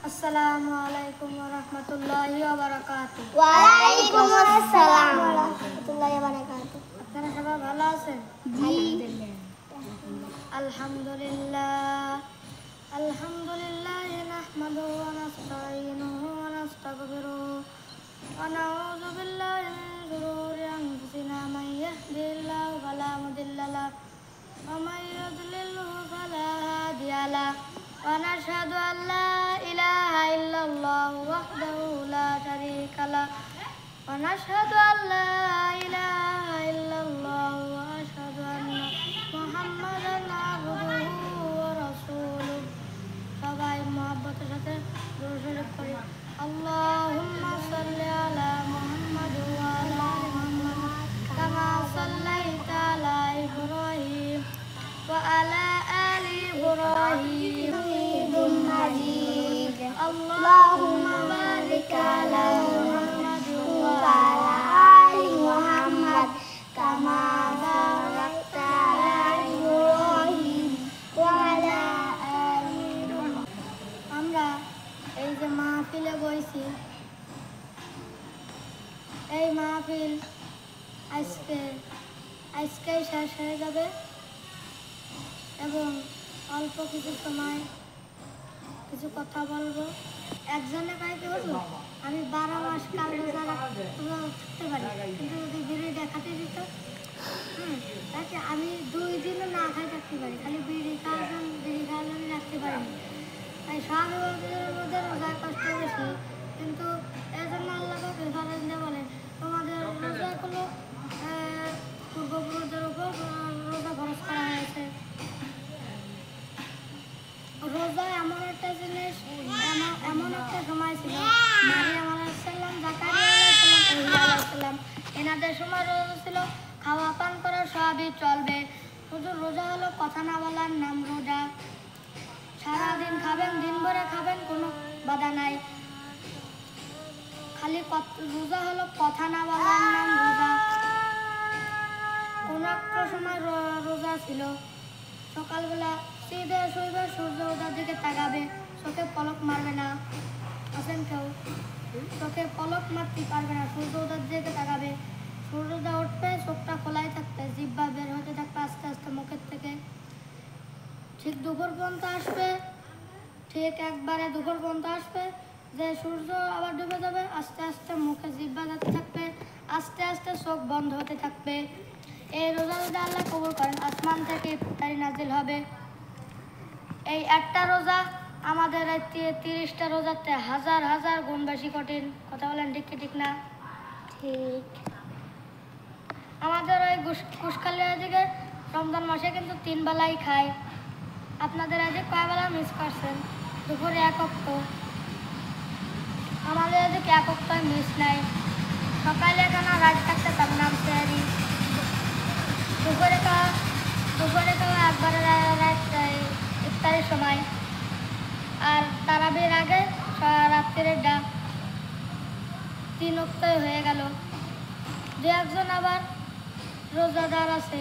আসসালামুআলাইকুম ওয়া রাহমাতুল্লাহি ওয়া বারাকাতুহু। ওয়া আলাইকুম আসসালাম ওয়া রাহমাতুল্লাহি ওয়া বারাকাতুহু। আপনারা সবাই ভালো আছেন? জি। আলহামদুলিল্লাহ আলহামদুলিল্লাহ নাহমাদুহু ওয়া নাস্তাঈনুহু ওয়া নাস্তাগফিরুহু ওয়া নাউযু বিল্লাহি মিন শুরুরি আনফুসিনা মান ইয়াহদিহিল্লাহু ফালা মুদিল্লা লাহু ওয়া মান ইউদ্লিলহু ফালা হাদিয়া লাহু ওয়া নাশহাদু আন লা ইলাহা ইল্লাল্লাহু ওয়াহদাহু লা শারীকা লাহু ওয়া নাশহাদু আন লা ইলাহা ইল্লাল্লাহু ওয়া আশহাদু আন্না মুহাম্মাদান আবদুহু ওয়া রাসূলুহু। সবাই মুহাব্বতের সাথে দরুদ শরীফ পড়ি। আল্লাহুম্মা সাল্লি আলা মুহাম্মাদ ওয়া আলা আলি মুহাম্মাদ কামা সাল্লাইতা আলা ইব্রাহিম ওয়া আলা আলি ইব্রাহিম হামিদুম মাজিদ। আল্লাহুম্মা বারিক আলা মুহাম্মাদ ওয়া আলা আলি মুহাম্মাদ কামা বারাকতা আলা ইব্রাহিম ওয়া আলা আলি ইব্রাহিম। আমরা এই যে মাহফিলে বইছি, এই মাহফিল আজকেই শেষ হয়ে যাবে এবং অল্প কিছু সময় কিছু কথা বলবো। একজনে কয় কি বলবো, আমি 12 মাস কাল রোজা থাকতে পারি, কিন্তু যদি বিড়ি দেখাতে দিত, তাকে আমি 2 দিনও না খাই থাকতে পারি, খালি বিড়ি খাওয়ার জন্য রাখতে পারিনি। তাই স্বাভাবিকের মধ্যে রোজার কষ্ট বেশি, কিন্তু এর জন্য আল্লাহ ফরজ দিয়ে বলেন তোমাদের রোজাগুলো পূর্বপুরুষদের উপর রোজা ফরজ করা হয়েছে। রোজা এমন একটা জিনিস, এমন একটা সময় ছিল, মারিয়াম আলাইহিস সালাম, জাকারিয়া আলাইহিস সালাম, ইহয়া আলাইহিস সালাম, এনাদের সময় রোজা ছিল, খাওয়া পান করা সবই চলবে, শুধু রোজা হলো কথা না বলার নাম রোজা। সারাদিন খাবেন, দিন ভরে খাবেন, কোনো বাধা নাই, খালি রোজা হলো কথা না বলার নাম রোজা। কোনো একটা সময় রোজা ছিল, সকালবেলা সিধে শুইবে, সূর্য ওঠার দিকে তাকাবে, চোখে পলক মারবে না। আছেন কেউ? চোখে পলক মারতে পারবে না, সূর্য ওঠার দিকে তাকাবে, সূর্যটা উঠবে, চোখটা খোলাই থাকবে, জিহ্বা বের হতে থাকবে আস্তে আস্তে মুখের থেকে। ঠিক দুপুর পর্যন্ত আসবে, ঠিক একবারে দুপুর পর্যন্ত আসবে যে সূর্য আবার ডুবে যাবে, আস্তে আস্তে মুখে জিহ্বা যেতে থাকবে, আস্তে আস্তে চোখ বন্ধ হতে থাকবে। এই রোজা যদি আল্লাহ কবুল করেন, আসমান থেকে ইফতারি নাজিল হবে। এই একটা রোজা আমাদের 30টা রোজাতে হাজার হাজার গুণ বেশি কঠিন। কথা বলেন ঠিক কি ঠিক না? ঠিক। আমাদের ওই কুশকালিয়া দিকে রমজান মাসে কিন্তু 3 বেলাই খায়। আপনাদের আজকে কয় বেলা মিস করছেন? দুপুরে 1 ওয়াক্ত, আমাদের এদিকে 1 ওয়াক্ত মিস নাই। সকালে কেন রাত থাকতে তার নাম সেহারি, দুপুরে খাওয়া একবারে ইফতারের সময়, আর তারাবির আগে রাত্রের ডাক, 3 ওয়াক্তই হয়ে গেল। 2 একজন আবার রোজাদার আছে,